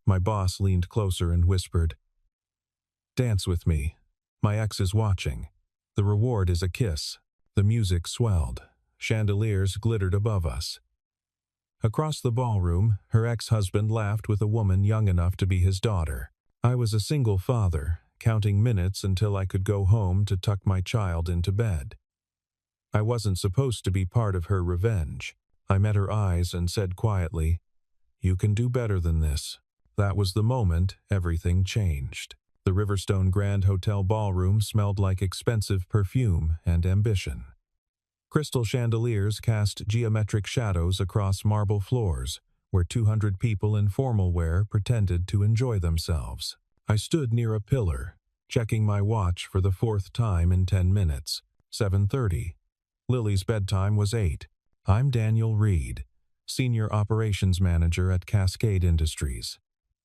My boss leaned closer and whispered, "Dance with me. My ex is watching. The reward is a kiss." The music swelled. Chandeliers glittered above us. Across the ballroom, her ex-husband laughed with a woman young enough to be his daughter. I was a single father, counting minutes until I could go home to tuck my child into bed. I wasn't supposed to be part of her revenge. I met her eyes and said quietly, "You can do better than this." That was the moment everything changed. The Riverstone Grand Hotel ballroom smelled like expensive perfume and ambition. Crystal chandeliers cast geometric shadows across marble floors, where 200 people in formal wear pretended to enjoy themselves. I stood near a pillar, checking my watch for the fourth time in 10 minutes. 7:30. Lily's bedtime was 8. I'm Daniel Reed, Senior Operations Manager at Cascade Industries.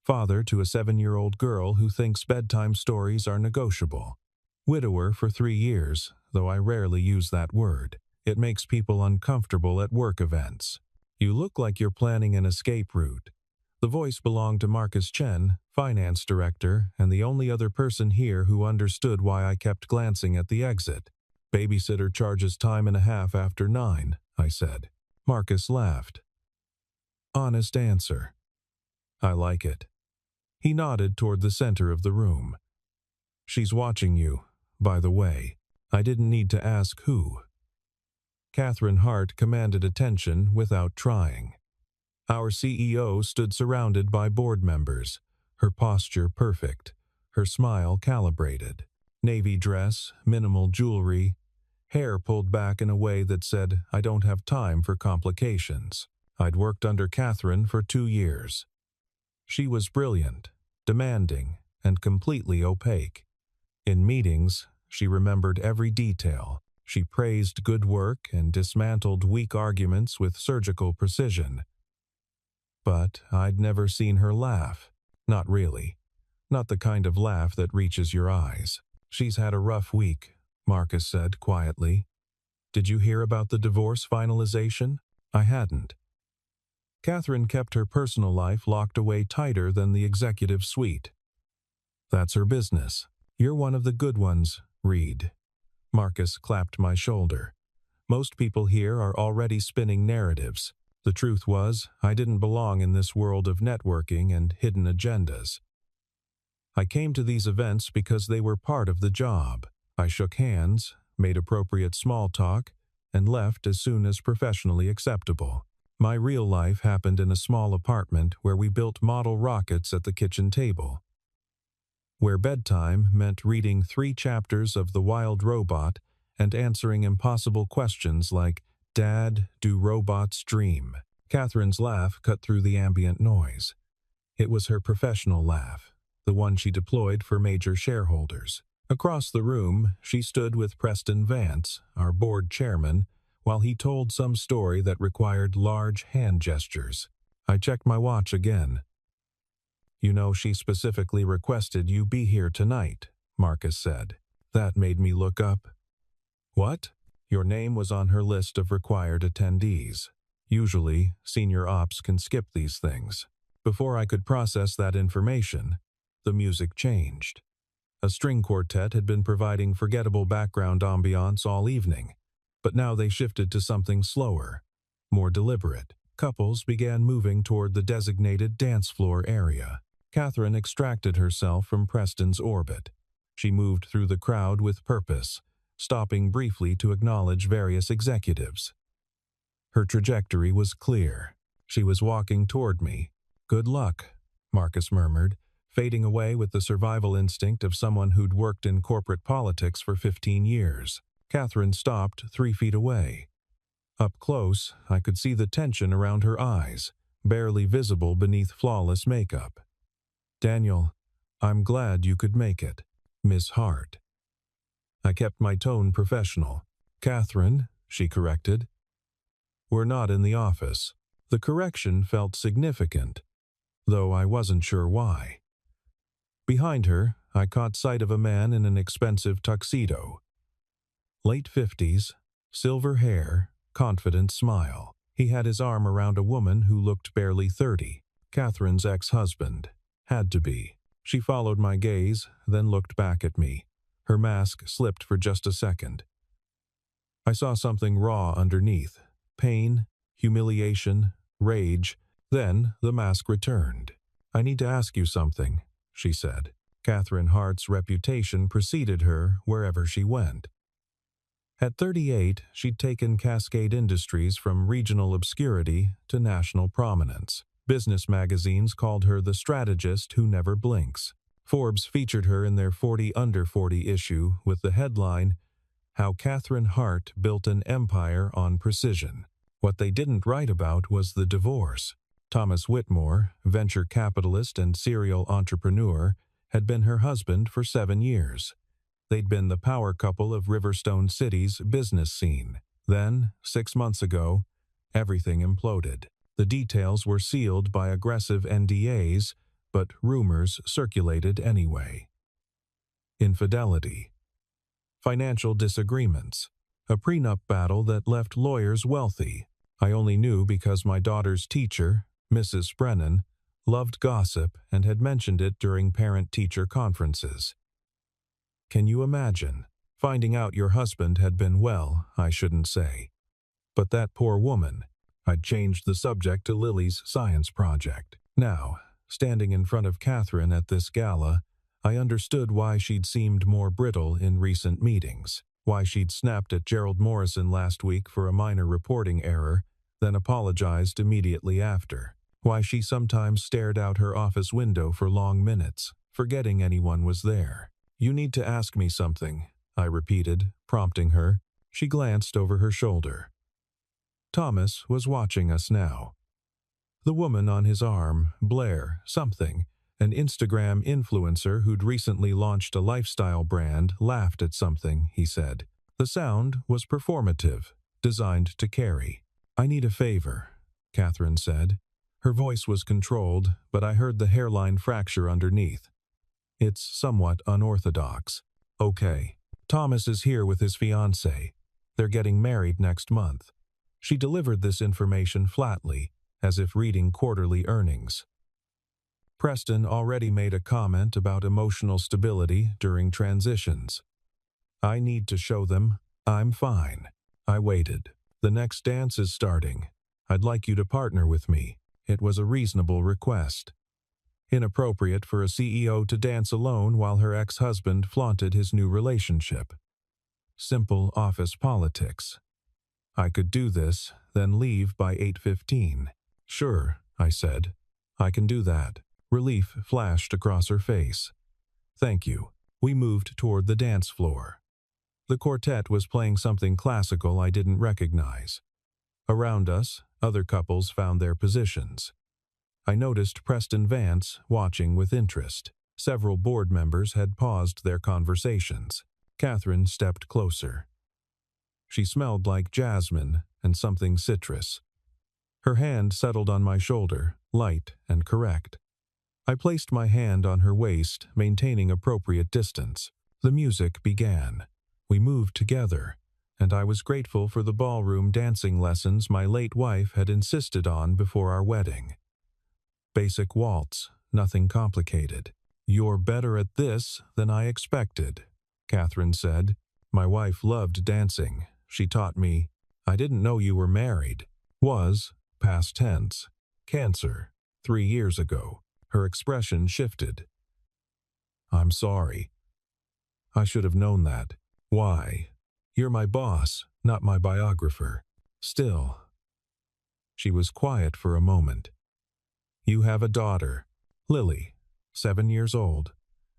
Father to a 7-year-old girl who thinks bedtime stories are negotiable. Widower for 3 years, though I rarely use that word. It makes people uncomfortable at work events. "You look like you're planning an escape route." The voice belonged to Marcus Chen, finance director, and the only other person here who understood why I kept glancing at the exit. "Babysitter charges time and a half after 9, I said. Marcus laughed. "Honest answer." "I like it." He nodded toward the center of the room. "She's watching you, by the way." I didn't need to ask who. Catherine Hart commanded attention without trying. Our CEO stood surrounded by board members, her posture perfect, her smile calibrated. Navy dress, minimal jewelry, hair pulled back in a way that said, "I don't have time for complications." I'd worked under Catherine for 2 years. She was brilliant, demanding, and completely opaque. In meetings, she remembered every detail. She praised good work and dismantled weak arguments with surgical precision. But I'd never seen her laugh. Not really. Not the kind of laugh that reaches your eyes. "She's had a rough week," Marcus said quietly. "Did you hear about the divorce finalization?" I hadn't. Catherine kept her personal life locked away tighter than the executive suite. "That's her business. You're one of the good ones, Reed." Marcus clapped my shoulder. "Most people here are already spinning narratives." The truth was, I didn't belong in this world of networking and hidden agendas. I came to these events because they were part of the job. I shook hands, made appropriate small talk, and left as soon as professionally acceptable. My real life happened in a small apartment where we built model rockets at the kitchen table, where bedtime meant reading 3 chapters of The Wild Robot and answering impossible questions like, "Dad, do robots dream?" Catherine's laugh cut through the ambient noise. It was her professional laugh, the one she deployed for major shareholders. Across the room, she stood with Preston Vance, our board chairman, while he told some story that required large hand gestures. I checked my watch again. "You know, she specifically requested you be here tonight," Marcus said. That made me look up. "What?" "Your name was on her list of required attendees. Usually, senior ops can skip these things." Before I could process that information, the music changed. A string quartet had been providing forgettable background ambiance all evening, but now they shifted to something slower, more deliberate. Couples began moving toward the designated dance floor area. Catherine extracted herself from Preston's orbit. She moved through the crowd with purpose, stopping briefly to acknowledge various executives. Her trajectory was clear. She was walking toward me. "Good luck," Marcus murmured, fading away with the survival instinct of someone who'd worked in corporate politics for 15 years. Catherine stopped 3 feet away. Up close, I could see the tension around her eyes, barely visible beneath flawless makeup. "Daniel, I'm glad you could make it, Miss Hart." I kept my tone professional. "Catherine," she corrected. "We're not in the office." The correction felt significant, though I wasn't sure why. Behind her, I caught sight of a man in an expensive tuxedo. Late 50s, silver hair, confident smile. He had his arm around a woman who looked barely 30, Catherine's ex-husband. Had to be. She followed my gaze, then looked back at me. Her mask slipped for just a second. I saw something raw underneath. Pain, humiliation, rage. Then the mask returned. "I need to ask you something," she said. Catherine Hart's reputation preceded her wherever she went. At 38, she'd taken Cascade Industries from regional obscurity to national prominence. Business magazines called her the strategist who never blinks. Forbes featured her in their 40 Under 40 issue with the headline, "How Catherine Hart Built an Empire on Precision." What they didn't write about was the divorce. Thomas Whitmore, venture capitalist and serial entrepreneur, had been her husband for 7 years. They'd been the power couple of Riverstone City's business scene. Then, 6 months ago, everything imploded. The details were sealed by aggressive NDAs, but rumors circulated anyway. Infidelity. Financial disagreements. A prenup battle that left lawyers wealthy. I only knew because my daughter's teacher, Mrs. Brennan, loved gossip and had mentioned it during parent-teacher conferences. Can you imagine? Finding out your husband had been, well, I shouldn't say. But that poor woman. I'd changed the subject to Lily's science project. Now, standing in front of Catherine at this gala, I understood why she'd seemed more brittle in recent meetings, why she'd snapped at Gerald Morrison last week for a minor reporting error, then apologized immediately after, why she sometimes stared out her office window for long minutes, forgetting anyone was there. "You need to ask me something," I repeated, prompting her. She glanced over her shoulder. Thomas was watching us now. The woman on his arm, Blair, something, an Instagram influencer who'd recently launched a lifestyle brand, laughed at something, he said. The sound was performative, designed to carry. "I need a favor," Catherine said. Her voice was controlled, but I heard the hairline fracture underneath. "It's somewhat unorthodox." "Okay. Thomas is here with his fiancée. They're getting married next month." She delivered this information flatly, as if reading quarterly earnings. Preston already made a comment about emotional stability during transitions. "I need to show them I'm fine." I waited. "The next dance is starting. I'd like you to partner with me." It was a reasonable request. Inappropriate for a CEO to dance alone while her ex-husband flaunted his new relationship. Simple office politics. I could do this, then leave by 8:15. "Sure," I said. "I can do that." Relief flashed across her face. "Thank you." We moved toward the dance floor. The quartet was playing something classical I didn't recognize. Around us, other couples found their positions. I noticed Preston Vance watching with interest. Several board members had paused their conversations. Catherine stepped closer. She smelled like jasmine and something citrus. Her hand settled on my shoulder, light and correct. I placed my hand on her waist, maintaining appropriate distance. The music began. We moved together, and I was grateful for the ballroom dancing lessons my late wife had insisted on before our wedding. Basic waltz, nothing complicated. "You're better at this than I expected," Catherine said. "My wife loved dancing. She taught me. I didn't know you were married." Was, past tense. Cancer, 3 years ago. Her expression shifted. "I'm sorry. I should have known that." "Why? You're my boss, not my biographer." "Still." She was quiet for a moment. "You have a daughter, Lily, 7 years old.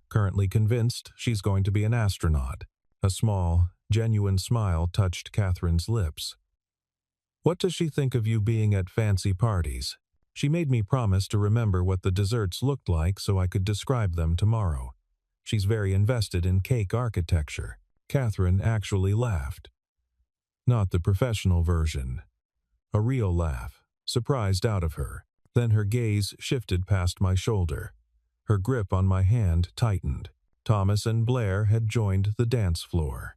Currently convinced she's going to be an astronaut." A small, genuine smile touched Catherine's lips. "What does she think of you being at fancy parties?" She made me promise to remember what the desserts looked like so I could describe them tomorrow. She's very invested in cake architecture. Catherine actually laughed. Not the professional version. A real laugh, surprised out of her. Then her gaze shifted past my shoulder. Her grip on my hand tightened. Thomas and Blair had joined the dance floor.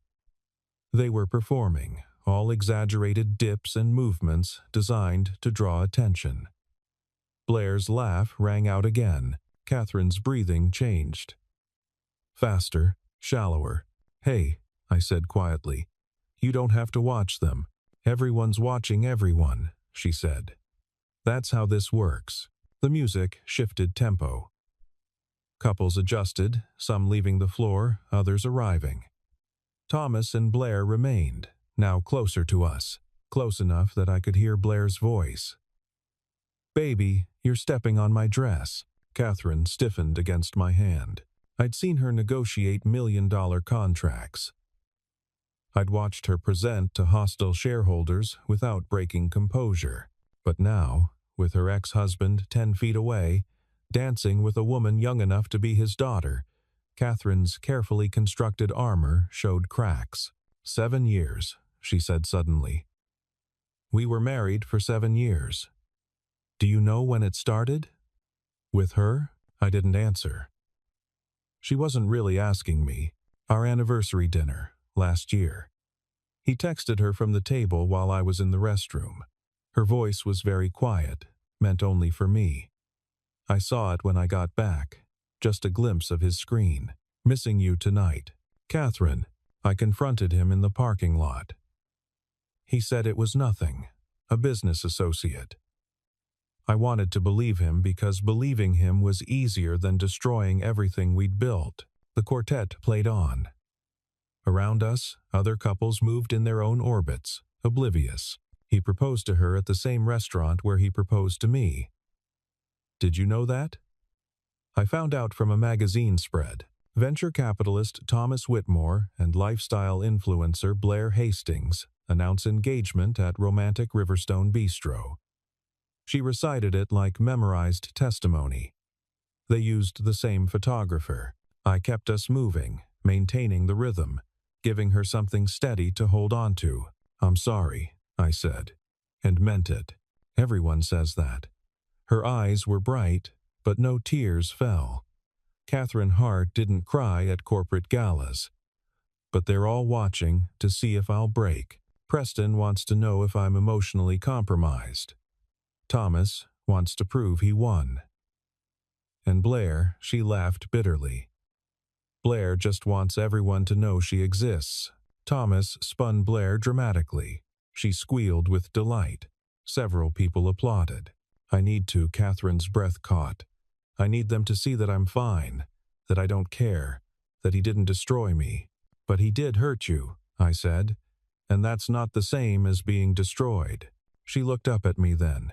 They were performing, all exaggerated dips and movements designed to draw attention. Blair's laugh rang out again, Catherine's breathing changed. Faster, shallower. "Hey," I said quietly. "You don't have to watch them. Everyone's watching everyone," she said. "That's how this works." The music shifted tempo. Couples adjusted, some leaving the floor, others arriving. Thomas and Blair remained, now closer to us, close enough that I could hear Blair's voice. "Baby, you're stepping on my dress." Catherine stiffened against my hand. I'd seen her negotiate million-dollar contracts. I'd watched her present to hostile shareholders without breaking composure. But now, with her ex-husband 10 feet away, dancing with a woman young enough to be his daughter, Catherine's carefully constructed armor showed cracks. 7 years, she said suddenly. "We were married for 7 years. Do you know when it started?" "With her?" I didn't answer. She wasn't really asking me. Our anniversary dinner, last year. He texted her from the table while I was in the restroom. Her voice was very quiet, meant only for me. I saw it when I got back, just a glimpse of his screen. "Missing you tonight. Catherine." I confronted him in the parking lot. He said it was nothing, a business associate. I wanted to believe him because believing him was easier than destroying everything we'd built. The quartet played on. Around us, other couples moved in their own orbits, oblivious. He proposed to her at the same restaurant where he proposed to me. Did you know that? I found out from a magazine spread. Venture capitalist Thomas Whitmore and lifestyle influencer Blair Hastings announce engagement at romantic Riverstone Bistro. She recited it like memorized testimony. They used the same photographer. I kept us moving, maintaining the rhythm, giving her something steady to hold on to. "I'm sorry," I said, and meant it. Everyone says that. Her eyes were bright, but no tears fell. Catherine Hart didn't cry at corporate galas. But they're all watching to see if I'll break. Preston wants to know if I'm emotionally compromised. Thomas wants to prove he won. And Blair, she laughed bitterly. Blair just wants everyone to know she exists. Thomas spun Blair dramatically. She squealed with delight. Several people applauded. I need to, Catherine's breath caught. I need them to see that I'm fine, that I don't care, that he didn't destroy me. "But he did hurt you," I said, "and that's not the same as being destroyed." She looked up at me then.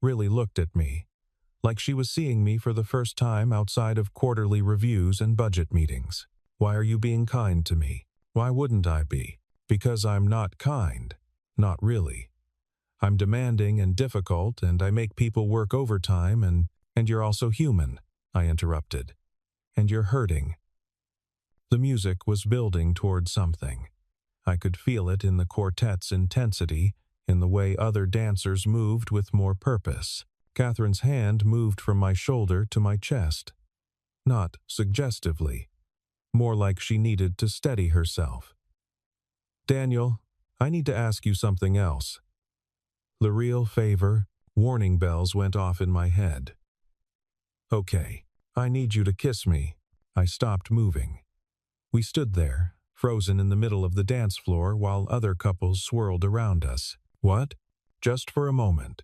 Really looked at me, like she was seeing me for the first time outside of quarterly reviews and budget meetings. "Why are you being kind to me?" "Why wouldn't I be?" "Because I'm not kind. Not really. I'm demanding and difficult, and I make people work overtime, and you're also human," I interrupted. "And you're hurting." The music was building toward something. I could feel it in the quartet's intensity, in the way other dancers moved with more purpose. Catherine's hand moved from my shoulder to my chest. Not suggestively. More like she needed to steady herself. "Daniel, I need to ask you something else." The real favor, warning bells went off in my head. "Okay, I need you to kiss me." I stopped moving. We stood there, frozen in the middle of the dance floor while other couples swirled around us. "What?" "Just for a moment.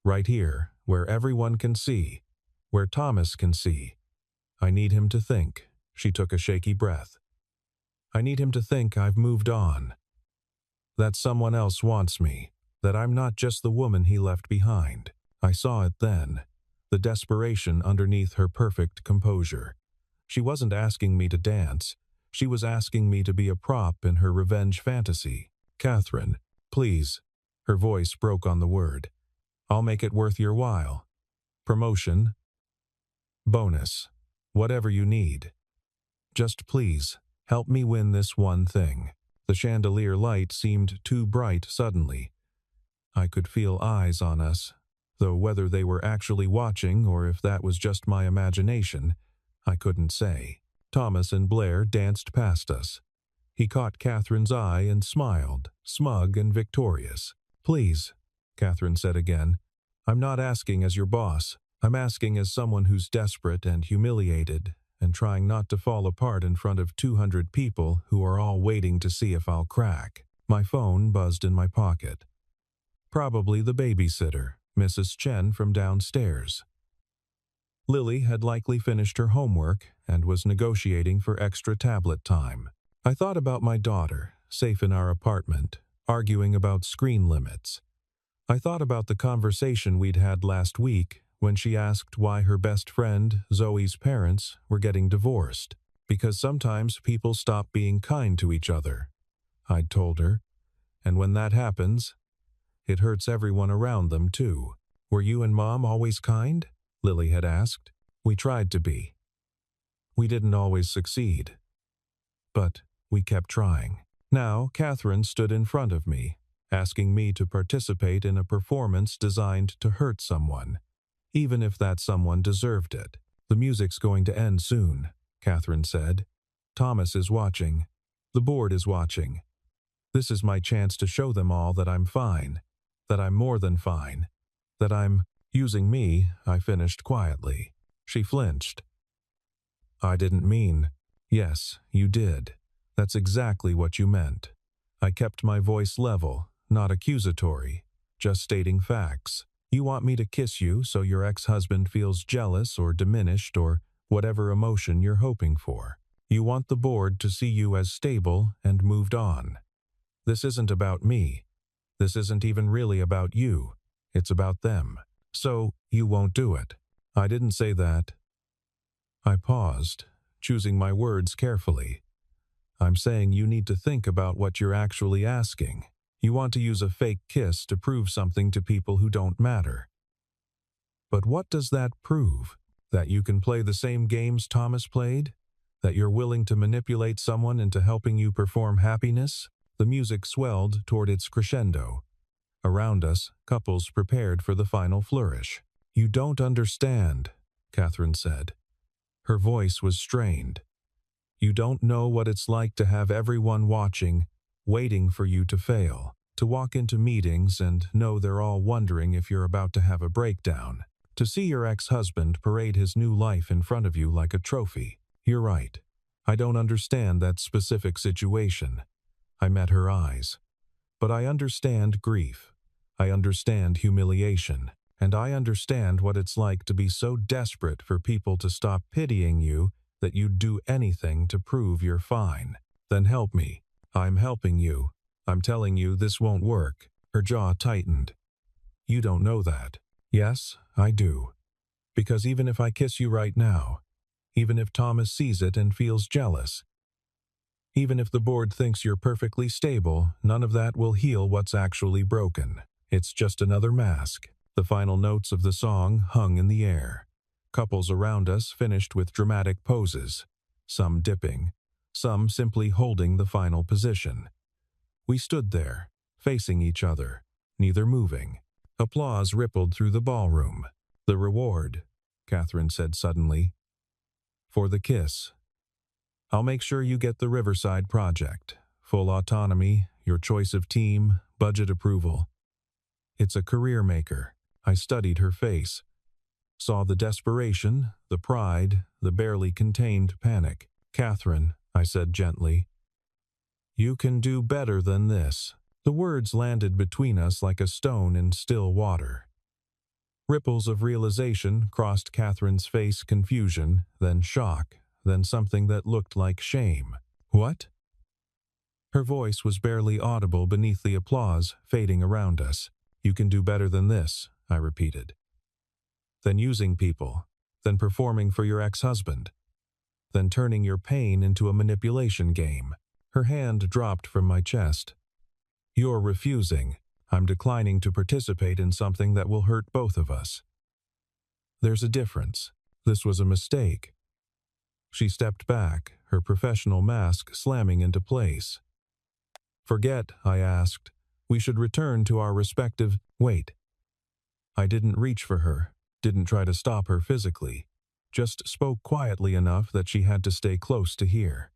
Right here, where everyone can see. Where Thomas can see. I need him to think." She took a shaky breath. "I need him to think I've moved on. That someone else wants me. That I'm not just the woman he left behind." I saw it then. The desperation underneath her perfect composure. She wasn't asking me to dance. She was asking me to be a prop in her revenge fantasy. "Catherine, please." Her voice broke on the word. "I'll make it worth your while. Promotion. Bonus. Whatever you need. Just please, help me win this one thing." The chandelier light seemed too bright suddenly. I could feel eyes on us, though whether they were actually watching or if that was just my imagination, I couldn't say. Thomas and Blair danced past us. He caught Catherine's eye and smiled, smug and victorious. "Please," Catherine said again, "I'm not asking as your boss. I'm asking as someone who's desperate and humiliated and trying not to fall apart in front of 200 people who are all waiting to see if I'll crack. My phone buzzed in my pocket. Probably the babysitter, Mrs. Chen from downstairs. Lily had likely finished her homework and was negotiating for extra tablet time. I thought about my daughter, safe in our apartment, arguing about screen limits. I thought about the conversation we'd had last week when she asked why her best friend, Zoe's parents, were getting divorced. Because sometimes people stop being kind to each other, I'd told her. And when that happens, it hurts everyone around them too. Were you and Mom always kind? Lily had asked. We tried to be. We didn't always succeed. But we kept trying. Now, Catherine stood in front of me, asking me to participate in a performance designed to hurt someone, even if that someone deserved it. The music's going to end soon, Catherine said. Thomas is watching. The board is watching. This is my chance to show them all that I'm fine, that I'm more than fine, that I'm using me, I finished quietly. She flinched. I didn't mean. Yes, you did. That's exactly what you meant. I kept my voice level, not accusatory, just stating facts. You want me to kiss you so your ex-husband feels jealous or diminished or whatever emotion you're hoping for. You want the board to see you as stable and moved on. This isn't about me. This isn't even really about you. It's about them. So, you won't do it. I didn't say that. I paused, choosing my words carefully. I'm saying you need to think about what you're actually asking. You want to use a fake kiss to prove something to people who don't matter. But what does that prove? That you can play the same games Thomas played? That you're willing to manipulate someone into helping you perform happiness? The music swelled toward its crescendo. Around us, couples prepared for the final flourish. You don't understand, Catherine said. Her voice was strained. You don't know what it's like to have everyone watching, waiting for you to fail, to walk into meetings and know they're all wondering if you're about to have a breakdown, to see your ex-husband parade his new life in front of you like a trophy. You're right. I don't understand that specific situation. I met her eyes. But I understand grief. I understand humiliation. And I understand what it's like to be so desperate for people to stop pitying you that you'd do anything to prove you're fine. Then help me. I'm helping you. I'm telling you this won't work. Her jaw tightened. You don't know that. Yes, I do. Because even if I kiss you right now, even if Thomas sees it and feels jealous, even if the board thinks you're perfectly stable, none of that will heal what's actually broken. It's just another mask. The final notes of the song hung in the air. Couples around us finished with dramatic poses, some dipping, some simply holding the final position. We stood there, facing each other, neither moving. Applause rippled through the ballroom. The reward, Catherine said suddenly. For the kiss. I'll make sure you get the Riverside project. Full autonomy, your choice of team, budget approval. It's a career maker. I studied her face. Saw the desperation, the pride, the barely contained panic. Catherine, I said gently. You can do better than this. The words landed between us like a stone in still water. Ripples of realization crossed Catherine's face, confusion, then shock, then something that looked like shame. What? Her voice was barely audible beneath the applause fading around us. You can do better than this, I repeated. Then using people, then performing for your ex-husband, then turning your pain into a manipulation game. Her hand dropped from my chest. You're refusing. I'm declining to participate in something that will hurt both of us. There's a difference. This was a mistake. She stepped back, her professional mask slamming into place. Forget, I asked. We should return to our respective... Wait. I didn't reach for her, didn't try to stop her physically, just spoke quietly enough that she had to stay close to hear.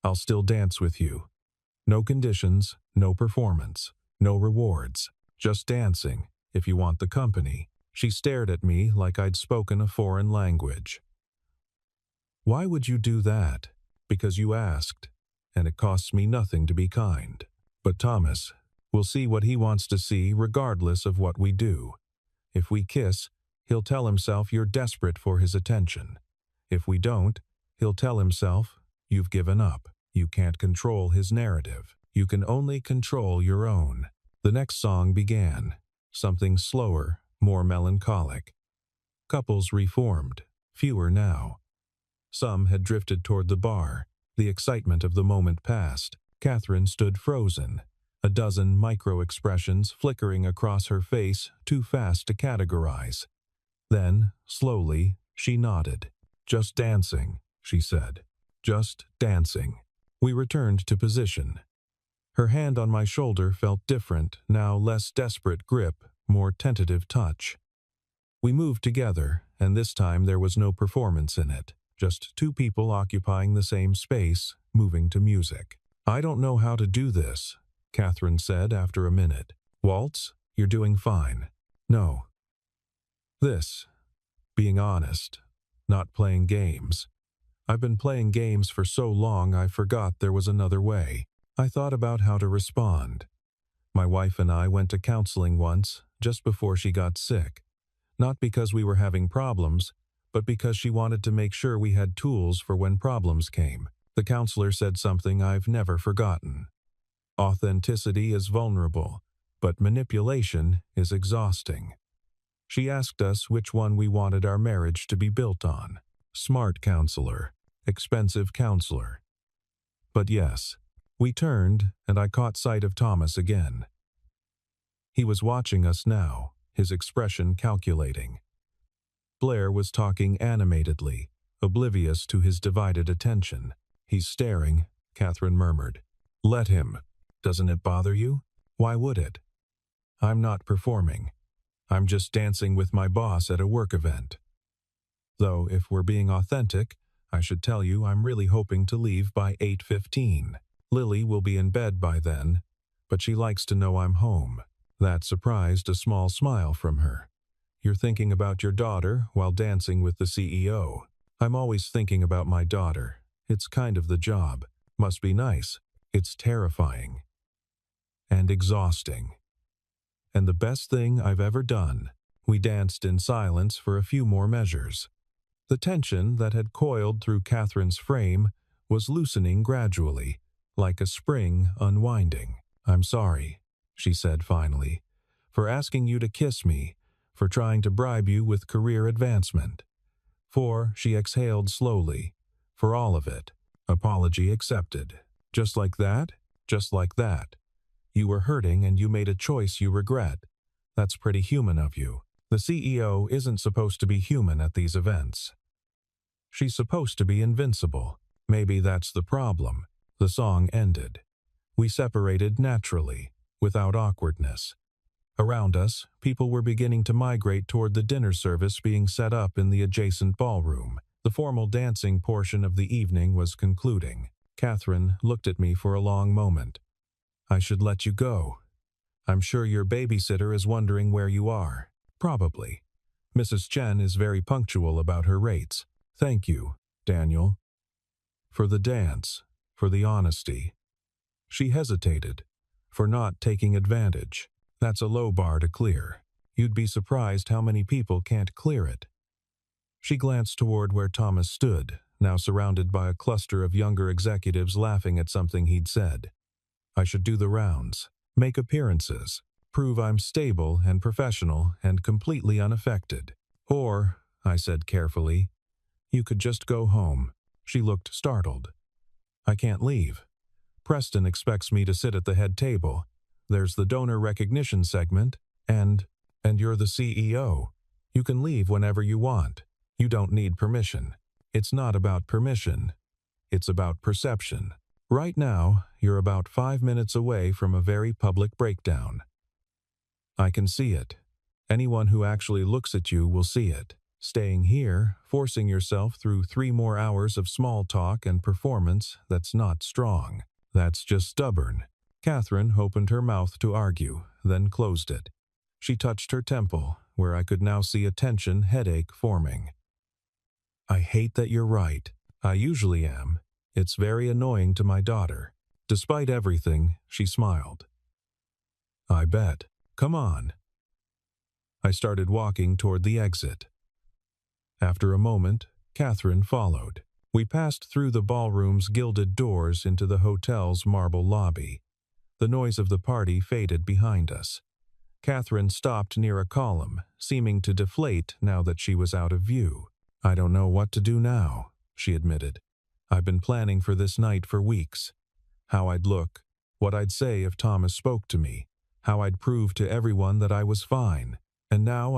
I'll still dance with you. No conditions, no performance, no rewards, just dancing, if you want the company. She stared at me like I'd spoken a foreign language. "Why would you do that?" "Because you asked, and it costs me nothing to be kind. But Thomas will see what he wants to see regardless of what we do. If we kiss, he'll tell himself you're desperate for his attention. If we don't, he'll tell himself you've given up. You can't control his narrative. You can only control your own." The next song began, something slower, more melancholic. Couples reformed, fewer now. Some had drifted toward the bar. The excitement of the moment passed. Catherine stood frozen, a dozen micro-expressions flickering across her face, too fast to categorize. Then, slowly, she nodded. "Just dancing," she said. "Just dancing." We returned to position. Her hand on my shoulder felt different, now less desperate grip, more tentative touch. We moved together, and this time there was no performance in it. Just two people occupying the same space, moving to music. "I don't know how to do this," Catherine said after a minute. "Waltz? You're doing fine." "No. This. Being honest. Not playing games. I've been playing games for so long I forgot there was another way." I thought about how to respond. My wife and I went to counseling once, just before she got sick. Not because we were having problems, but because she wanted to make sure we had tools for when problems came. The counselor said something I've never forgotten. Authenticity is vulnerable, but manipulation is exhausting. She asked us which one we wanted our marriage to be built on. Smart counselor, expensive counselor. But yes, we turned, and I caught sight of Thomas again. He was watching us now, his expression calculating. Blair was talking animatedly, oblivious to his divided attention. "He's staring," Catherine murmured. "Let him. Doesn't it bother you? Why would it? I'm not performing. I'm just dancing with my boss at a work event. Though, if we're being authentic, I should tell you I'm really hoping to leave by 8:15. Lily will be in bed by then, but she likes to know I'm home." That surprised a small smile from her. "You're thinking about your daughter while dancing with the CEO. I'm always thinking about my daughter. It's kind of the job. Must be nice. It's terrifying. And exhausting. And the best thing I've ever done." We danced in silence for a few more measures. The tension that had coiled through Catherine's frame was loosening gradually, like a spring unwinding. "I'm sorry," she said finally, "for asking you to kiss me, for trying to bribe you with career advancement. She exhaled slowly, for all of it. Apology accepted. Just like that? Just like that. You were hurting and you made a choice you regret. That's pretty human of you. The CEO isn't supposed to be human at these events. She's supposed to be invincible. Maybe that's the problem." The song ended. We separated naturally, without awkwardness. Around us, people were beginning to migrate toward the dinner service being set up in the adjacent ballroom. The formal dancing portion of the evening was concluding. Catherine looked at me for a long moment. "I should let you go. I'm sure your babysitter is wondering where you are." "Probably. Mrs. Chen is very punctual about her rates. Thank you, Daniel. For the dance, for the honesty." She hesitated. "For not taking advantage. That's a low bar to clear. You'd be surprised how many people can't clear it." She glanced toward where Thomas stood, now surrounded by a cluster of younger executives laughing at something he'd said. "I should do the rounds, make appearances, prove I'm stable and professional and completely unaffected. Or," I said carefully, "you could just go home." She looked startled. "I can't leave. Preston expects me to sit at the head table. There's the donor recognition segment, and you're the CEO. You can leave whenever you want. You don't need permission. It's not about permission. It's about perception. Right now, you're about 5 minutes away from a very public breakdown. I can see it. Anyone who actually looks at you will see it. Staying here, forcing yourself through 3 more hours of small talk and performance that's not strong. That's just stubborn." Catherine opened her mouth to argue, then closed it. She touched her temple, where I could now see a tension headache forming. I hate that you're right. I usually am. It's very annoying to my daughter. Despite everything, she smiled. I bet. Come on. I started walking toward the exit. After a moment, Catherine followed. We passed through the ballroom's gilded doors into the hotel's marble lobby. The noise of the party faded behind us. Catherine stopped near a column, seeming to deflate now that she was out of view. I don't know what to do now, she admitted. I've been planning for this night for weeks. How I'd look, what I'd say if Thomas spoke to me, how I'd prove to everyone that I was fine. And now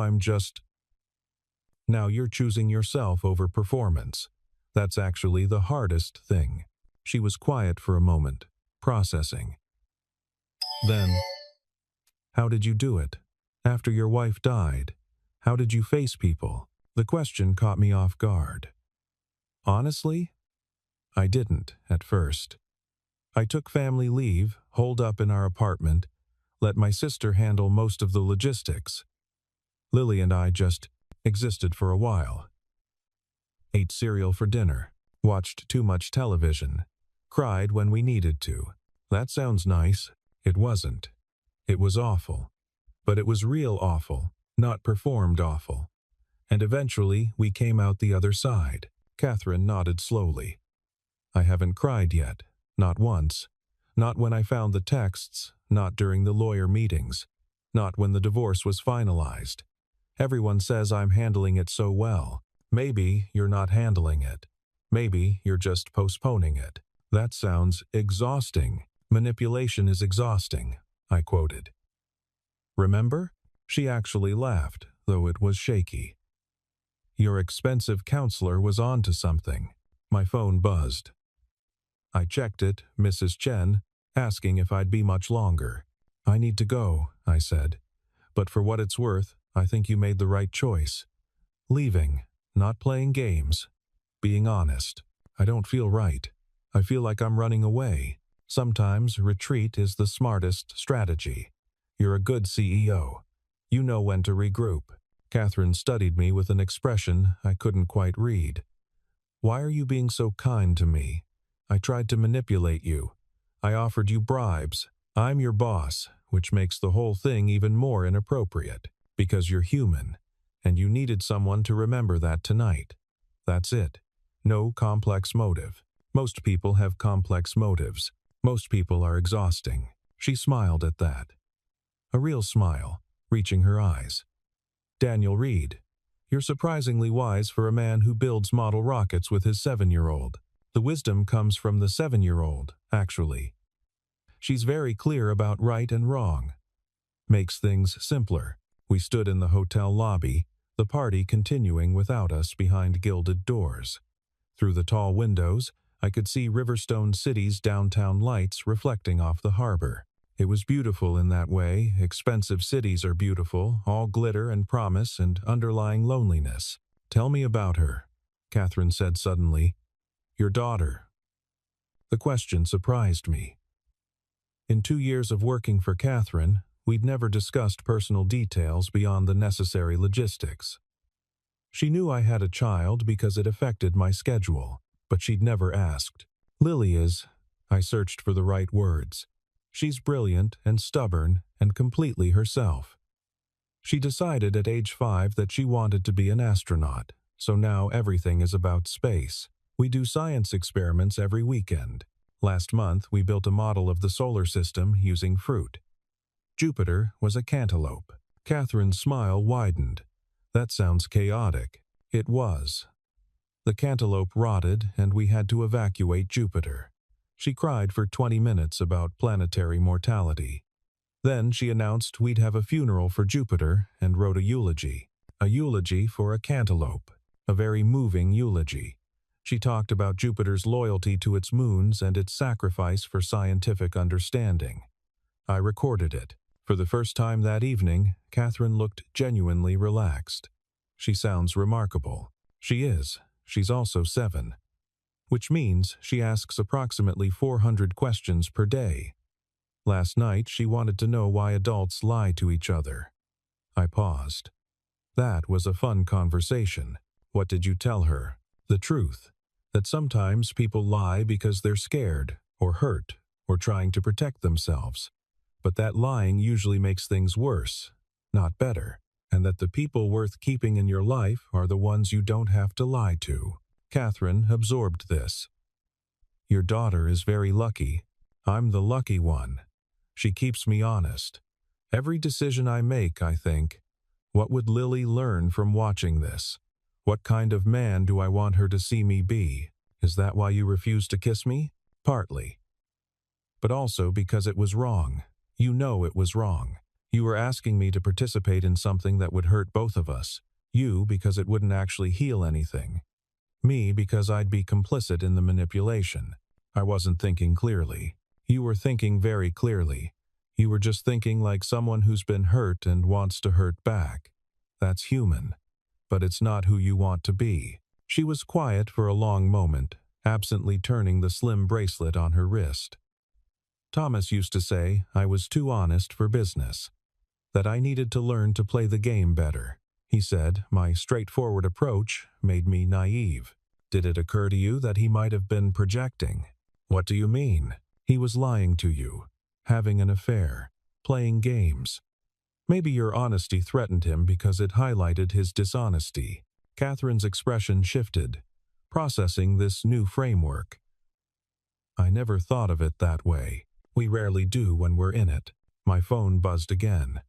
Now you're choosing yourself over performance. That's actually the hardest thing. She was quiet for a moment, processing. Then, how did you do it? After your wife died, how did you face people? The question caught me off guard. Honestly, I didn't at first. I took family leave, holed up in our apartment, let my sister handle most of the logistics. Lily and I just existed for a while. Ate cereal for dinner, watched too much television, cried when we needed to. That sounds nice. It wasn't. It was awful. But it was real awful, not performed awful. And eventually we came out the other side. Catherine nodded slowly. I haven't cried yet. Not once. Not when I found the texts, not during the lawyer meetings, not when the divorce was finalized. Everyone says I'm handling it so well. Maybe you're not handling it. Maybe you're just postponing it. That sounds exhausting. Manipulation is exhausting, I quoted. Remember? She actually laughed, though it was shaky. Your expensive counselor was on to something. My phone buzzed. I checked it, Mrs. Chen, asking if I'd be much longer. I need to go, I said. But for what it's worth, I think you made the right choice. Leaving, not playing games. Being honest. I don't feel right. I feel like I'm running away. Sometimes retreat is the smartest strategy. You're a good CEO. You know when to regroup. Catherine studied me with an expression I couldn't quite read. Why are you being so kind to me? I tried to manipulate you. I offered you bribes. I'm your boss, which makes the whole thing even more inappropriate. Because you're human, and you needed someone to remember that tonight. That's it. No complex motive. Most people have complex motives. Most people are exhausting. She smiled at that. A real smile, reaching her eyes. Daniel Reed, you're surprisingly wise for a man who builds model rockets with his 7-year-old. The wisdom comes from the 7-year-old, actually. She's very clear about right and wrong. Makes things simpler. We stood in the hotel lobby, the party continuing without us behind gilded doors. Through the tall windows, I could see Riverstone City's downtown lights reflecting off the harbor. It was beautiful in that way. Expensive cities are beautiful, all glitter and promise and underlying loneliness. Tell me about her, Catherine said suddenly. Your daughter. The question surprised me. In 2 years of working for Catherine, we'd never discussed personal details beyond the necessary logistics. She knew I had a child because it affected my schedule, but she'd never asked. Lily is, I searched for the right words. She's brilliant and stubborn and completely herself. She decided at age 5 that she wanted to be an astronaut, so now everything is about space. We do science experiments every weekend. Last month, we built a model of the solar system using fruit. Jupiter was a cantaloupe. Catherine's smile widened. That sounds chaotic. It was. The cantaloupe rotted, and we had to evacuate Jupiter. She cried for 20 minutes about planetary mortality. Then she announced we'd have a funeral for Jupiter and wrote a eulogy. A eulogy for a cantaloupe. A very moving eulogy. She talked about Jupiter's loyalty to its moons and its sacrifice for scientific understanding. I recorded it. For the first time that evening, Catherine looked genuinely relaxed. She sounds remarkable. She is. She's also 7. Which means she asks approximately 400 questions per day. Last night, she wanted to know why adults lie to each other. I paused. That was a fun conversation. What did you tell her? The truth. That sometimes people lie because they're scared, or hurt, or trying to protect themselves. But that lying usually makes things worse, not better. And that the people worth keeping in your life are the ones you don't have to lie to. Catherine absorbed this. Your daughter is very lucky. I'm the lucky one. She keeps me honest. Every decision I make, I think, what would Lily learn from watching this? What kind of man do I want her to see me be? Is that why you refused to kiss me? Partly. But also because it was wrong. You know it was wrong. You were asking me to participate in something that would hurt both of us. You because it wouldn't actually heal anything. Me because I'd be complicit in the manipulation. I wasn't thinking clearly. You were thinking very clearly. You were just thinking like someone who's been hurt and wants to hurt back. That's human. But it's not who you want to be. She was quiet for a long moment, absently turning the slim bracelet on her wrist. Thomas used to say I was too honest for business. That I needed to learn to play the game better. He said my straightforward approach made me naive. Did it occur to you that he might have been projecting? What do you mean? He was lying to you, having an affair, playing games. Maybe your honesty threatened him because it highlighted his dishonesty. Catherine's expression shifted, processing this new framework. I never thought of it that way. We rarely do when we're in it. My phone buzzed again.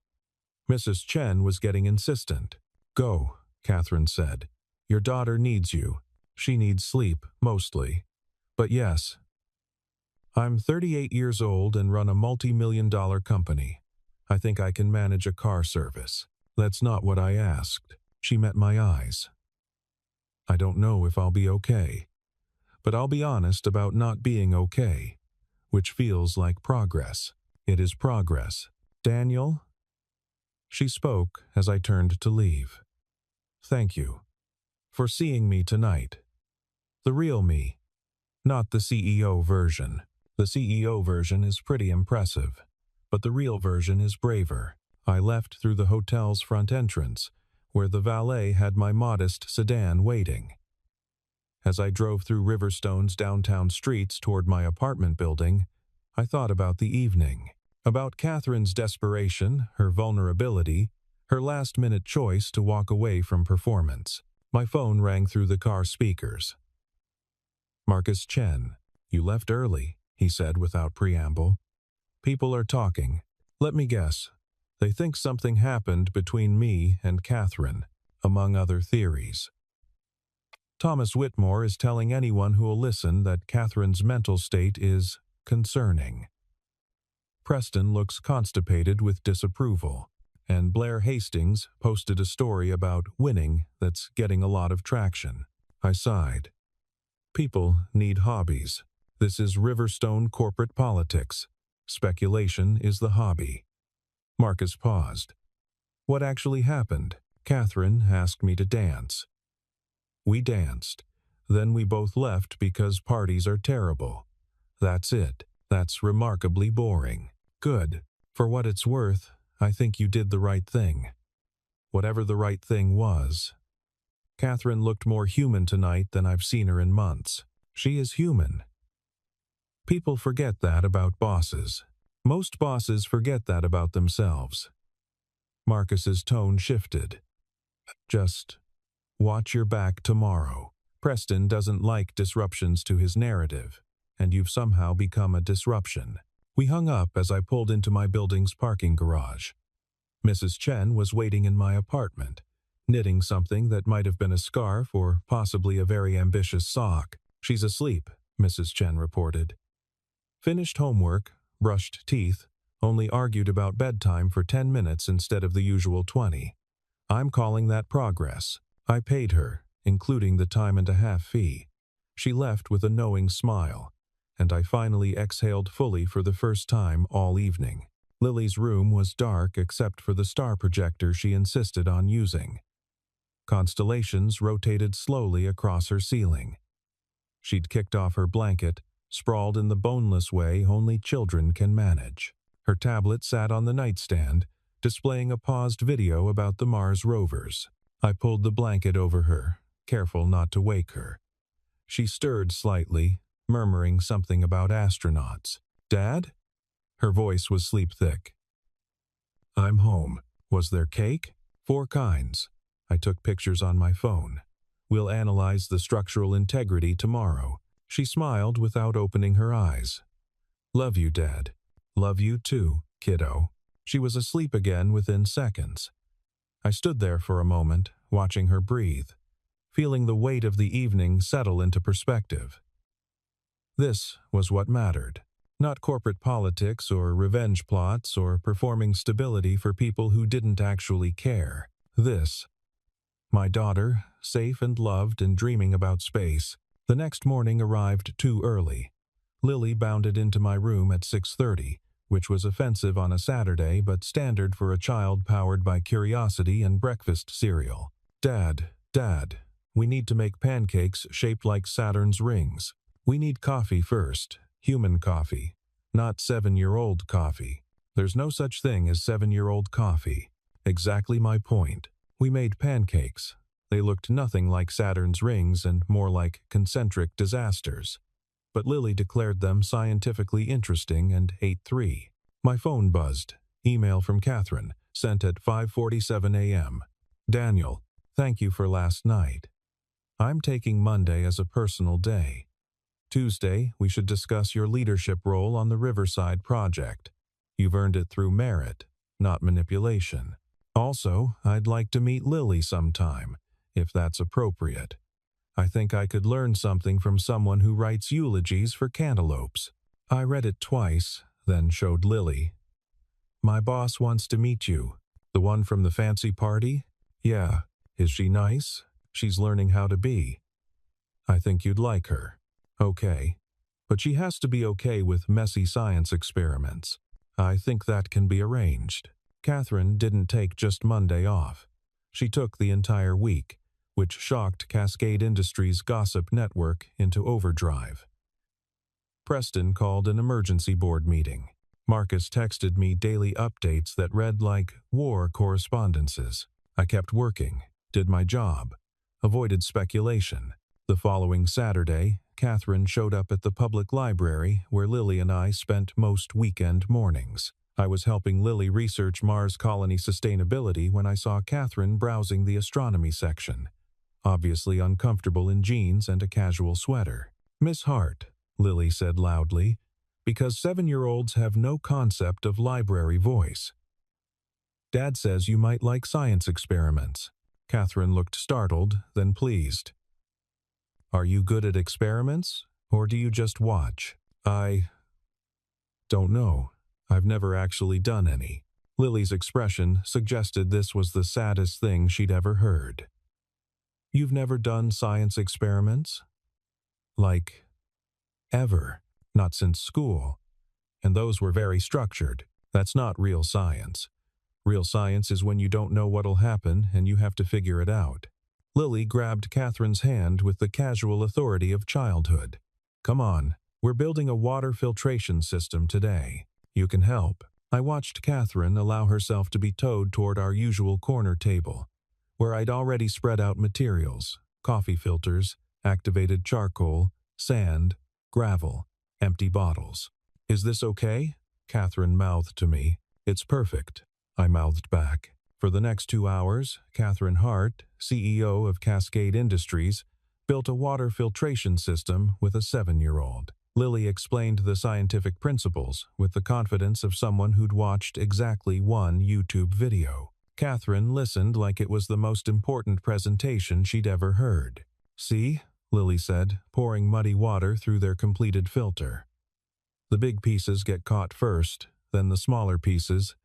Mrs. Chen was getting insistent. Go, Catherine said. Your daughter needs you. She needs sleep, mostly. But yes. I'm 38 years old and run a multi-million-dollar company. I think I can manage a car service. That's not what I asked. She met my eyes. I don't know if I'll be okay. But I'll be honest about not being okay, which feels like progress. It is progress. Daniel? She spoke as I turned to leave. Thank you. For seeing me tonight. The real me. Not the CEO version. The CEO version is pretty impressive. But the real version is braver. I left through the hotel's front entrance, where the valet had my modest sedan waiting. As I drove through Riverstone's downtown streets toward my apartment building, I thought about the evening. About Catherine's desperation, her vulnerability, her last-minute choice to walk away from performance. My phone rang through the car speakers. Marcus Chen, you left early, he said without preamble. People are talking. Let me guess. They think something happened between me and Catherine, among other theories. Thomas Whitmore is telling anyone who will listen that Catherine's mental state is concerning. Preston looks constipated with disapproval, and Blair Hastings posted a story about winning that's getting a lot of traction. I sighed. People need hobbies. This is Riverstone corporate politics. Speculation is the hobby. Marcus paused. What actually happened? Catherine asked me to dance. We danced. Then we both left because parties are terrible. That's it. That's remarkably boring. Good. For what it's worth, I think you did the right thing. Whatever the right thing was. Catherine looked more human tonight than I've seen her in months. She is human. People forget that about bosses. Most bosses forget that about themselves. Marcus's tone shifted. Just watch your back tomorrow. Preston doesn't like disruptions to his narrative, and you've somehow become a disruption. We hung up as I pulled into my building's parking garage. Mrs. Chen was waiting in my apartment, knitting something that might have been a scarf or possibly a very ambitious sock. She's asleep, Mrs. Chen reported. Finished homework, brushed teeth, only argued about bedtime for 10 minutes instead of the usual 20. I'm calling that progress. I paid her, including the time-and-a-half fee. She left with a knowing smile, and I finally exhaled fully for the first time all evening. Lily's room was dark except for the star projector she insisted on using. Constellations rotated slowly across her ceiling. She'd kicked off her blanket, sprawled in the boneless way only children can manage. Her tablet sat on the nightstand, displaying a paused video about the Mars rovers. I pulled the blanket over her, careful not to wake her. She stirred slightly, murmuring something about astronauts. "Dad?" Her voice was sleep-thick. "I'm home. Was there cake?" "4 kinds. I took pictures on my phone. We'll analyze the structural integrity tomorrow." She smiled without opening her eyes. "Love you, Dad." "Love you too, kiddo." She was asleep again within seconds. I stood there for a moment, watching her breathe, feeling the weight of the evening settle into perspective. This was what mattered. Not corporate politics or revenge plots or performing stability for people who didn't actually care. This. My daughter, safe and loved and dreaming about space. The next morning arrived too early. Lily bounded into my room at 6:30, which was offensive on a Saturday but standard for a child powered by curiosity and breakfast cereal. Dad, we need to make pancakes shaped like Saturn's rings. We need coffee first, human coffee, not 7-year-old coffee. There's no such thing as 7-year-old coffee." Exactly my point. We made pancakes. They looked nothing like Saturn's rings and more like concentric disasters. But Lily declared them scientifically interesting and ate 3. My phone buzzed. Email from Catherine, sent at 5:47 a.m. "Daniel, thank you for last night. I'm taking Monday as a personal day. Tuesday, we should discuss your leadership role on the Riverside project. You've earned it through merit, not manipulation. Also, I'd like to meet Lily sometime, if that's appropriate. I think I could learn something from someone who writes eulogies for cantaloupes." I read it twice, then showed Lily. "My boss wants to meet you. The one from the fancy party?" "Yeah. Is she nice?" "She's learning how to be." "I think you'd like her." "Okay. But she has to be okay with messy science experiments." "I think that can be arranged." Catherine didn't take just Monday off. She took the entire week, which shocked Cascade Industries' gossip network into overdrive. Preston called an emergency board meeting. Marcus texted me daily updates that read like war correspondences. I kept working, did my job, avoided speculation. The following Saturday, Catherine showed up at the public library where Lily and I spent most weekend mornings. I was helping Lily research Mars colony sustainability when I saw Catherine browsing the astronomy section, obviously uncomfortable in jeans and a casual sweater. "Miss Hart," Lily said loudly, "because 7-year-olds have no concept of library voice. Dad says you might like science experiments." Catherine looked startled, then pleased. "Are you good at experiments, or do you just watch?" "I don't know. I've never actually done any." Lily's expression suggested this was the saddest thing she'd ever heard. "You've never done science experiments?" "Like, ever. Not since school. And those were very structured. That's not real science. Real science is when you don't know what'll happen and you have to figure it out." Lily grabbed Catherine's hand with the casual authority of childhood. "Come on, we're building a water filtration system today. You can help." I watched Catherine allow herself to be towed toward our usual corner table, where I'd already spread out materials: coffee filters, activated charcoal, sand, gravel, empty bottles. "Is this okay?" Catherine mouthed to me. "It's perfect," I mouthed back. For the next 2 hours, Catherine Hart, CEO of Cascade Industries, built a water filtration system with a 7-year-old. Lily explained the scientific principles with the confidence of someone who'd watched exactly one YouTube video. Catherine listened like it was the most important presentation she'd ever heard. "See?" Lily said, pouring muddy water through their completed filter. "The big pieces get caught first, then the smaller pieces,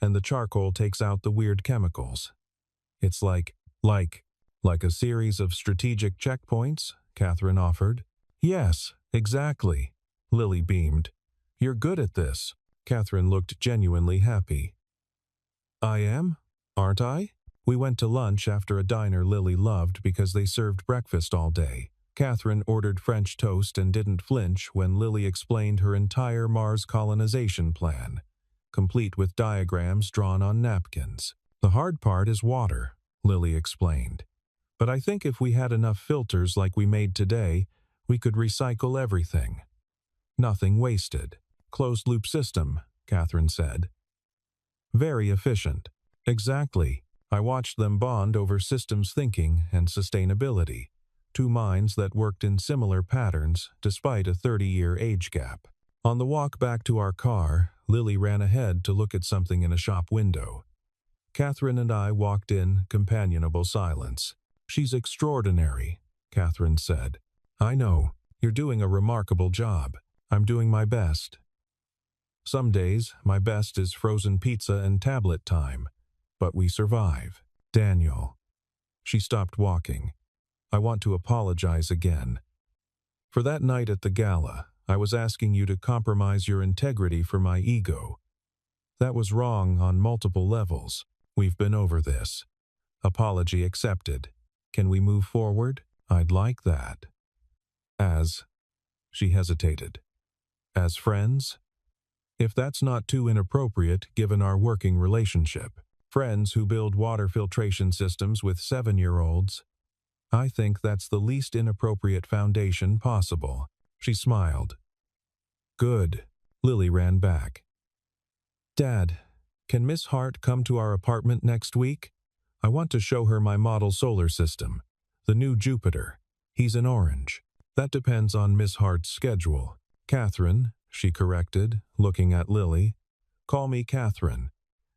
and the charcoal takes out the weird chemicals. It's like a series of strategic checkpoints," Catherine offered. "Yes, exactly," Lily beamed. "You're good at this." Catherine looked genuinely happy. "I am? Aren't I?" We went to lunch after a diner Lily loved because they served breakfast all day. Catherine ordered French toast and didn't flinch when Lily explained her entire Mars colonization plan, complete with diagrams drawn on napkins. "The hard part is water," Lily explained. But I think if we had enough filters like we made today, we could recycle everything. Nothing wasted. Closed-loop system, Catherine said. Very efficient. Exactly. I watched them bond over systems thinking and sustainability, two minds that worked in similar patterns despite a 30-year age gap. On the walk back to our car, Lily ran ahead to look at something in a shop window. Catherine and I walked in companionable silence. She's extraordinary, Catherine said. I know. You're doing a remarkable job. I'm doing my best. Some days, my best is frozen pizza and tablet time. But we survive. Daniel. She stopped walking. I want to apologize again. For that night at the gala, I was asking you to compromise your integrity for my ego. That was wrong on multiple levels. We've been over this. Apology accepted. Can we move forward? I'd like that. She hesitated. As friends? If that's not too inappropriate given our working relationship. Friends who build water filtration systems with 7-year-olds. I think that's the least inappropriate foundation possible. She smiled. Good. Lily ran back. Dad, can Miss Hart come to our apartment next week? I want to show her my model solar system, the new Jupiter. He's in orange. That depends on Miss Hart's schedule. Catherine, she corrected, looking at Lily. Call me Catherine.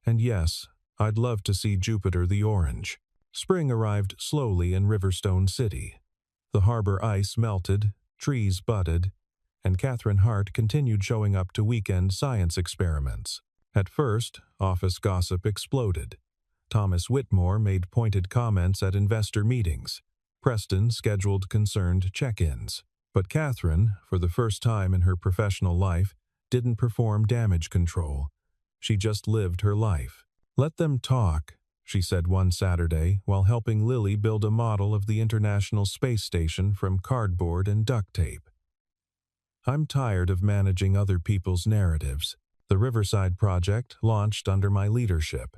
And yes, I'd love to see Jupiter the orange. Spring arrived slowly in Riverstone City. The harbor ice melted, trees budded, and Catherine Hart continued showing up to weekend science experiments. At first, office gossip exploded. Thomas Whitmore made pointed comments at investor meetings. Preston scheduled concerned check-ins. But Catherine, for the first time in her professional life, didn't perform damage control. She just lived her life. Let them talk, she said one Saturday while helping Lily build a model of the International Space Station from cardboard and duct tape. I'm tired of managing other people's narratives. The Riverside Project launched under my leadership.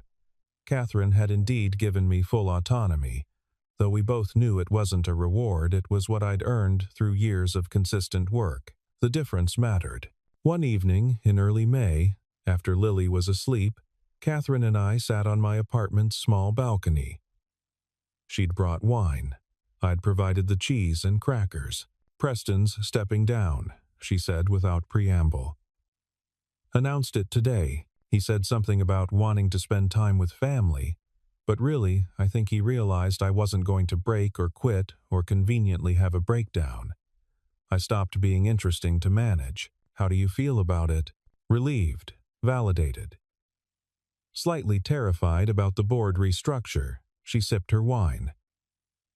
Catherine had indeed given me full autonomy. Though we both knew it wasn't a reward, it was what I'd earned through years of consistent work. The difference mattered. One evening, in early May, after Lily was asleep, Catherine and I sat on my apartment's small balcony. She'd brought wine. I'd provided the cheese and crackers. Preston's stepping down, she said without preamble. Announced it today. He said something about wanting to spend time with family. But really, I think he realized I wasn't going to break or quit or conveniently have a breakdown. I stopped being interesting to manage. How do you feel about it? Relieved. Validated. Slightly terrified about the board restructure, she sipped her wine.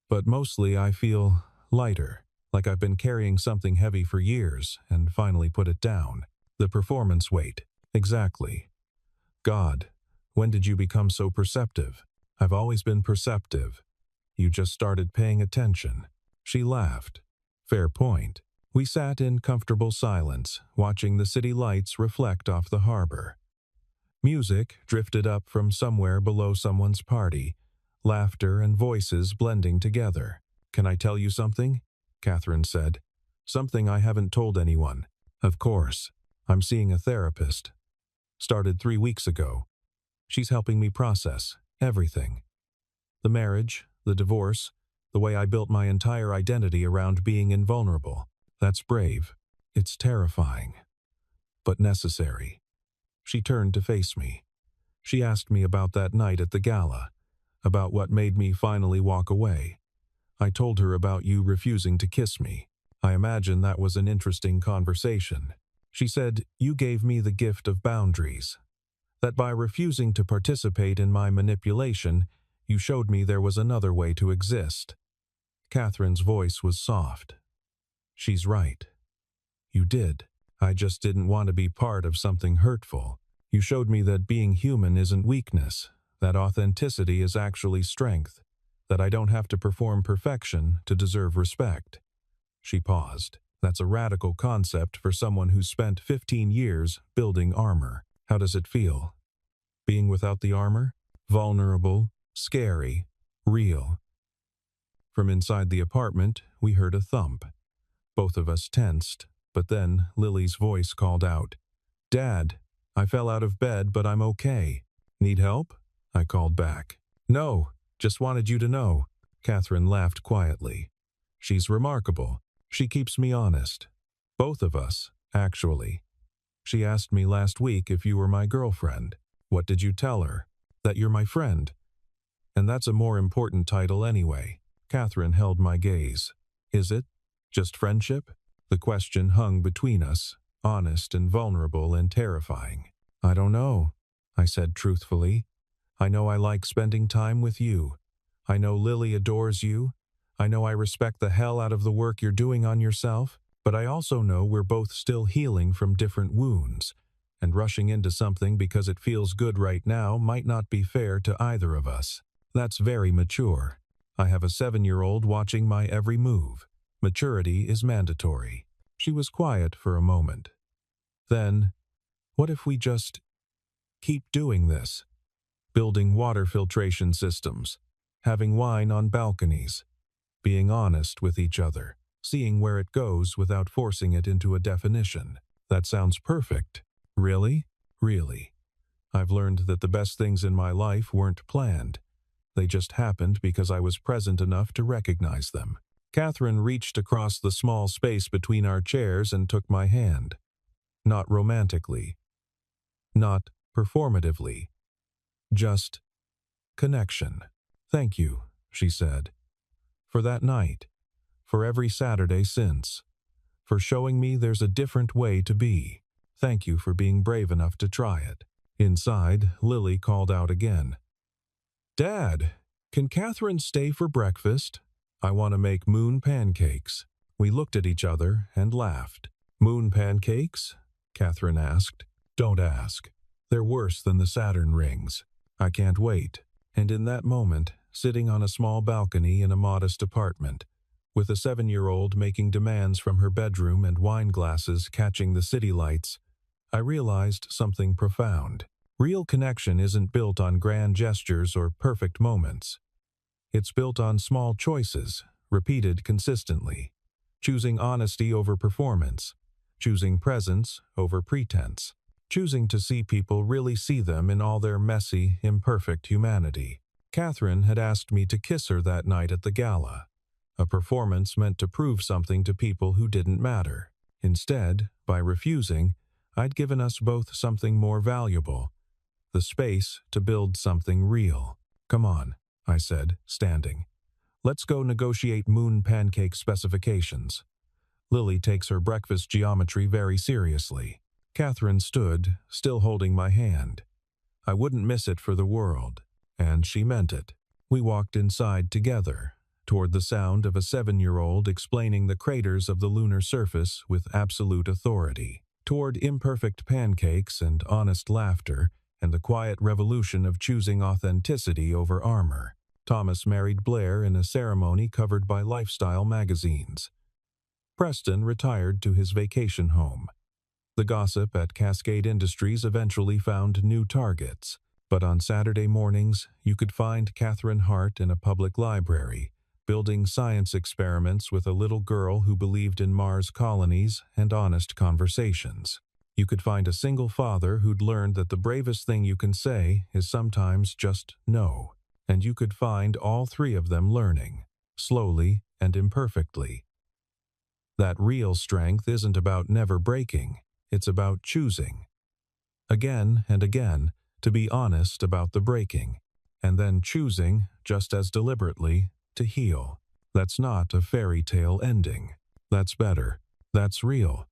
But mostly I feel lighter, like I've been carrying something heavy for years and finally put it down. The performance weight. Exactly. God, when did you become so perceptive? I've always been perceptive. You just started paying attention. She laughed. Fair point. We sat in comfortable silence, watching the city lights reflect off the harbor. Music drifted up from somewhere below someone's party, laughter and voices blending together. Can I tell you something? Catherine said. Something I haven't told anyone. Of course. I'm seeing a therapist. Started 3 weeks ago. She's helping me process everything. The marriage, the divorce, the way I built my entire identity around being invulnerable. That's brave. It's terrifying. But necessary. She turned to face me. She asked me about that night at the gala, about what made me finally walk away. I told her about you refusing to kiss me. I imagine that was an interesting conversation. She said, you gave me the gift of boundaries. That by refusing to participate in my manipulation, you showed me there was another way to exist. Catherine's voice was soft. She's right. You did. I just didn't want to be part of something hurtful. You showed me that being human isn't weakness, that authenticity is actually strength, that I don't have to perform perfection to deserve respect. She paused. That's a radical concept for someone who spent 15 years building armor. How does it feel? Being without the armor? Vulnerable, scary, Real. From inside the apartment, we heard a thump. Both of us tensed, but then Lily's voice called out, "Dad, I fell out of bed, but I'm okay. Need help?" I called back. "No, just wanted you to know." Catherine laughed quietly. "She's remarkable. She keeps me honest. Both of us, actually. She asked me last week if you were my girlfriend. What did you tell her? That you're my friend. And that's a more important title anyway." Catherine held my gaze. "Is it? Just friendship?" The question hung between us, honest and vulnerable and terrifying. "I don't know," I said truthfully. "I know I like spending time with you. I know Lily adores you. I know I respect the hell out of the work you're doing on yourself, but I also know we're both still healing from different wounds, and rushing into something because it feels good right now might not be fair to either of us. That's very mature. I have a 7-year-old watching my every move. Maturity is mandatory." She was quiet for a moment. Then, "What if we just keep doing this? Building water filtration systems, having wine on balconies, being honest with each other, seeing where it goes without forcing it into a definition. That sounds perfect." "Really? Really. I've learned that the best things in my life weren't planned. They just happened because I was present enough to recognize them." Catherine reached across the small space between our chairs and took my hand. Not romantically. Not performatively. Just connection. "Thank you," she said. "For that night. For every Saturday since. For showing me there's a different way to be. Thank you for being brave enough to try it." Inside, Lily called out again. "Dad, can Catherine stay for breakfast? I want to make moon pancakes." We looked at each other and laughed. "Moon pancakes?" Catherine asked. "Don't ask. They're worse than the Saturn rings. I can't wait." And in that moment, sitting on a small balcony in a modest apartment, with a 7-year-old making demands from her bedroom and wine glasses catching the city lights, I realized something profound. Real connection isn't built on grand gestures or perfect moments. It's built on small choices, repeated consistently. Choosing honesty over performance. Choosing presence over pretense. Choosing to see people really see them in all their messy, imperfect humanity. Catherine had asked me to kiss her that night at the gala. A performance meant to prove something to people who didn't matter. Instead, by refusing, I'd given us both something more valuable. The space to build something real. "Come on," I said, standing. "Let's go negotiate moon pancake specifications." Lily takes her breakfast geometry very seriously. Catherine stood, still holding my hand. I wouldn't miss it for the world, and she meant it. We walked inside together, toward the sound of a 7-year-old explaining the craters of the lunar surface with absolute authority, toward imperfect pancakes and honest laughter, and the quiet revolution of choosing authenticity over armor. Thomas married Blair in a ceremony covered by lifestyle magazines. Preston retired to his vacation home. The gossip at Cascade Industries eventually found new targets, but on Saturday mornings you could find Catherine Hart in a public library, building science experiments with a little girl who believed in Mars colonies and honest conversations. You could find a single father who'd learned that the bravest thing you can say is sometimes just no. And you could find all three of them learning, slowly and imperfectly. That real strength isn't about never breaking, it's about choosing. Again and again, to be honest about the breaking, and then choosing, just as deliberately, to heal. That's not a fairy tale ending. That's better. That's real.